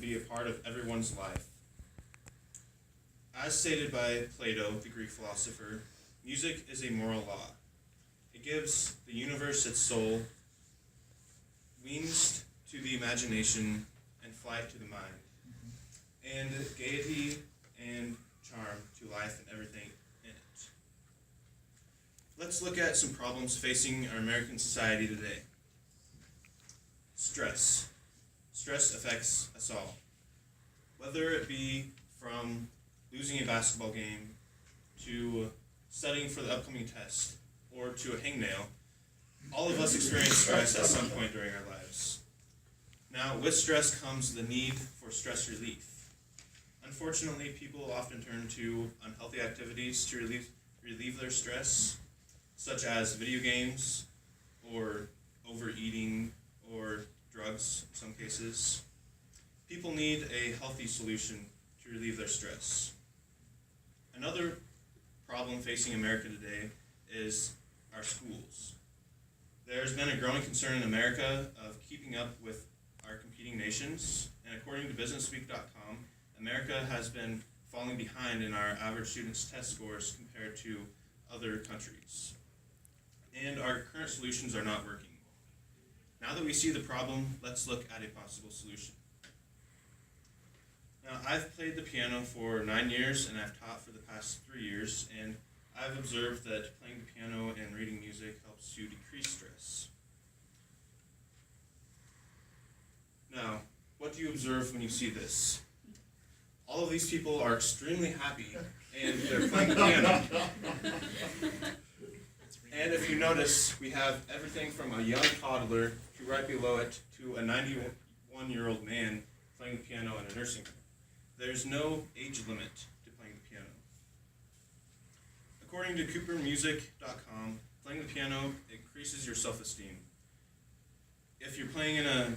be a part of everyone's life. As stated by Plato, the Greek philosopher, music is a moral law. It gives the universe its soul, wings to the imagination, and flight to the mind, and gaiety and charm to life and everything in it. Let's look at some problems facing our American society today. Stress. Stress affects us all. Whether it be from losing a basketball game, to studying for the upcoming test, or to a hangnail, all of us experience stress at some point during our lives. Now, with stress comes the need for stress relief. Unfortunately, people often turn to unhealthy activities to relieve their stress, such as video games, or overeating, or drugs in some cases. People need a healthy solution to relieve their stress. Another problem facing America today is our schools. There's been a growing concern in America of keeping up with our competing nations, and according to BusinessWeek.com, America has been falling behind in our average students' test scores compared to other countries. And our current solutions are not working. Now that we see the problem, let's look at a possible solution. Now, I've played the piano for 9 years, and I've taught for the past 3 years, and I've observed that playing the piano and reading music helps you decrease stress. Now, what do you observe when you see this? All of these people are extremely happy, and they're playing the piano. And if you notice, we have everything from a young toddler to right below it to a 91-year-old man playing the piano in a nursing home. There's no age limit to playing the piano. According to CooperMusic.com, playing the piano increases your self-esteem. If you're playing in a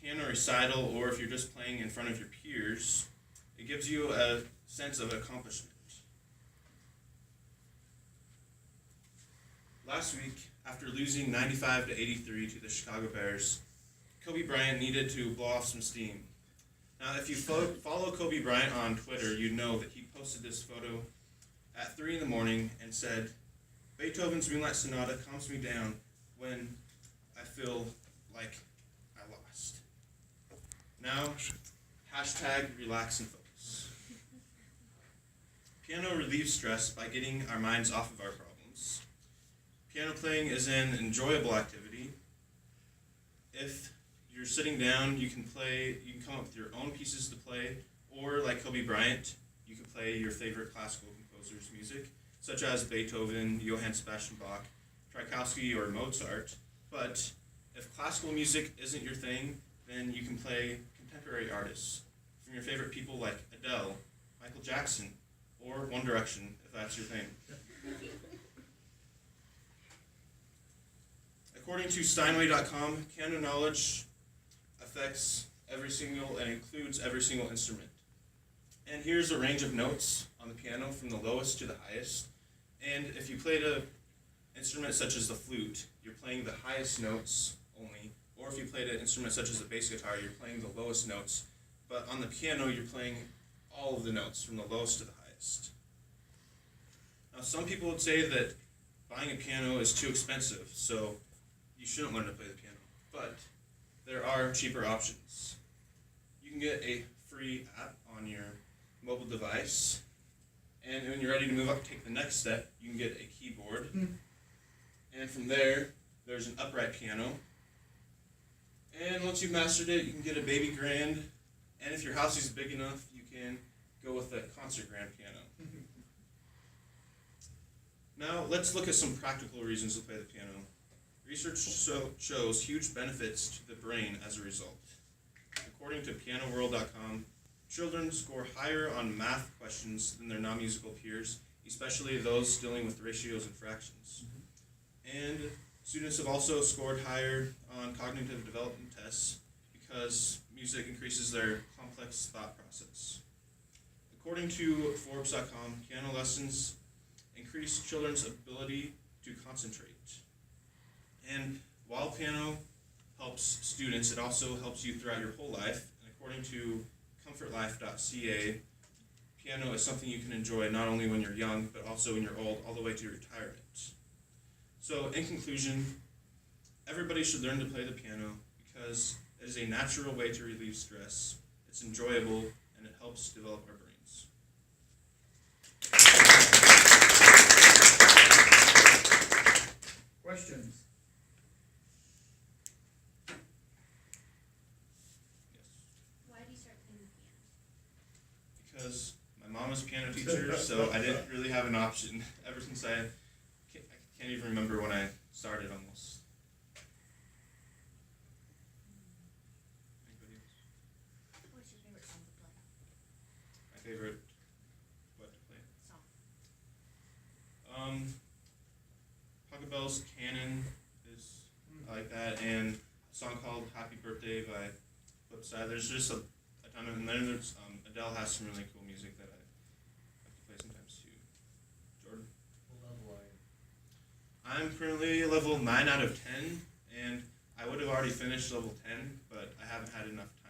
piano recital, or if you're just playing in front of your peers, it gives you a sense of accomplishment. Last week, after losing 95-83 to the Chicago Bears, Kobe Bryant needed to blow off some steam. Now, if you follow Kobe Bryant on Twitter, you know that he posted this photo at 3 in the morning and said, "Beethoven's Moonlight Sonata calms me down when I feel like I lost." Now, hashtag relax and focus. Piano relieves stress by getting our minds off of our problems. Piano playing is an enjoyable activity. If you're sitting down, you can come up with your own pieces to play, or like Kobe Bryant, you can play your favorite classical composer's music, such as Beethoven, Johann Sebastian Bach, Tchaikovsky, or Mozart. But if classical music isn't your thing, then you can play contemporary artists from your favorite people like Adele, Michael Jackson, or One Direction, if that's your thing. According to Steinway.com, piano knowledge affects every single and includes every single instrument. And here's a range of notes on the piano from the lowest to the highest. And if you played an instrument such as the flute, you're playing the highest notes only. Or if you played an instrument such as the bass guitar, you're playing the lowest notes. But on the piano, you're playing all of the notes from the lowest to the highest. Now, some people would say that buying a piano is too expensive, so you shouldn't learn to play the piano. But there are cheaper options. You can get a free app on your mobile device, and when you're ready to move up, take the next step, you can get a keyboard. And from there, there's an upright piano. And once you've mastered it, you can get a baby grand. And if your house is big enough, you can go with a concert grand piano. Now, let's look at some practical reasons to play the piano. Research shows huge benefits to the brain as a result. According to PianoWorld.com, children score higher on math questions than their non-musical peers, especially those dealing with ratios and fractions. And students have also scored higher on cognitive development tests because music increases their complex thought process. According to Forbes.com, piano lessons increase children's ability to concentrate. And while piano helps students, it also helps you throughout your whole life. And according to comfortlife.ca, piano is something you can enjoy not only when you're young, but also when you're old, all the way to retirement. So, in conclusion, everybody should learn to play the piano because it is a natural way to relieve stress, it's enjoyable, and it helps develop our brains. Questions? Yes. Why did you start playing the piano? Because my mom was a piano teacher, so I didn't really have an option ever since I can't even remember when I started almost. Anybody else? What's your favorite song to play? My favorite what to play? Song. Pugabell's Canon is I like that, and a song called Happy Birthday by Flipside. There's just a ton of them. And then there's Adele has some really cool music that I like to play sometimes too. Jordan? What level are you? I'm currently level 9 out of 10, and I would have already finished level 10, but I haven't had enough time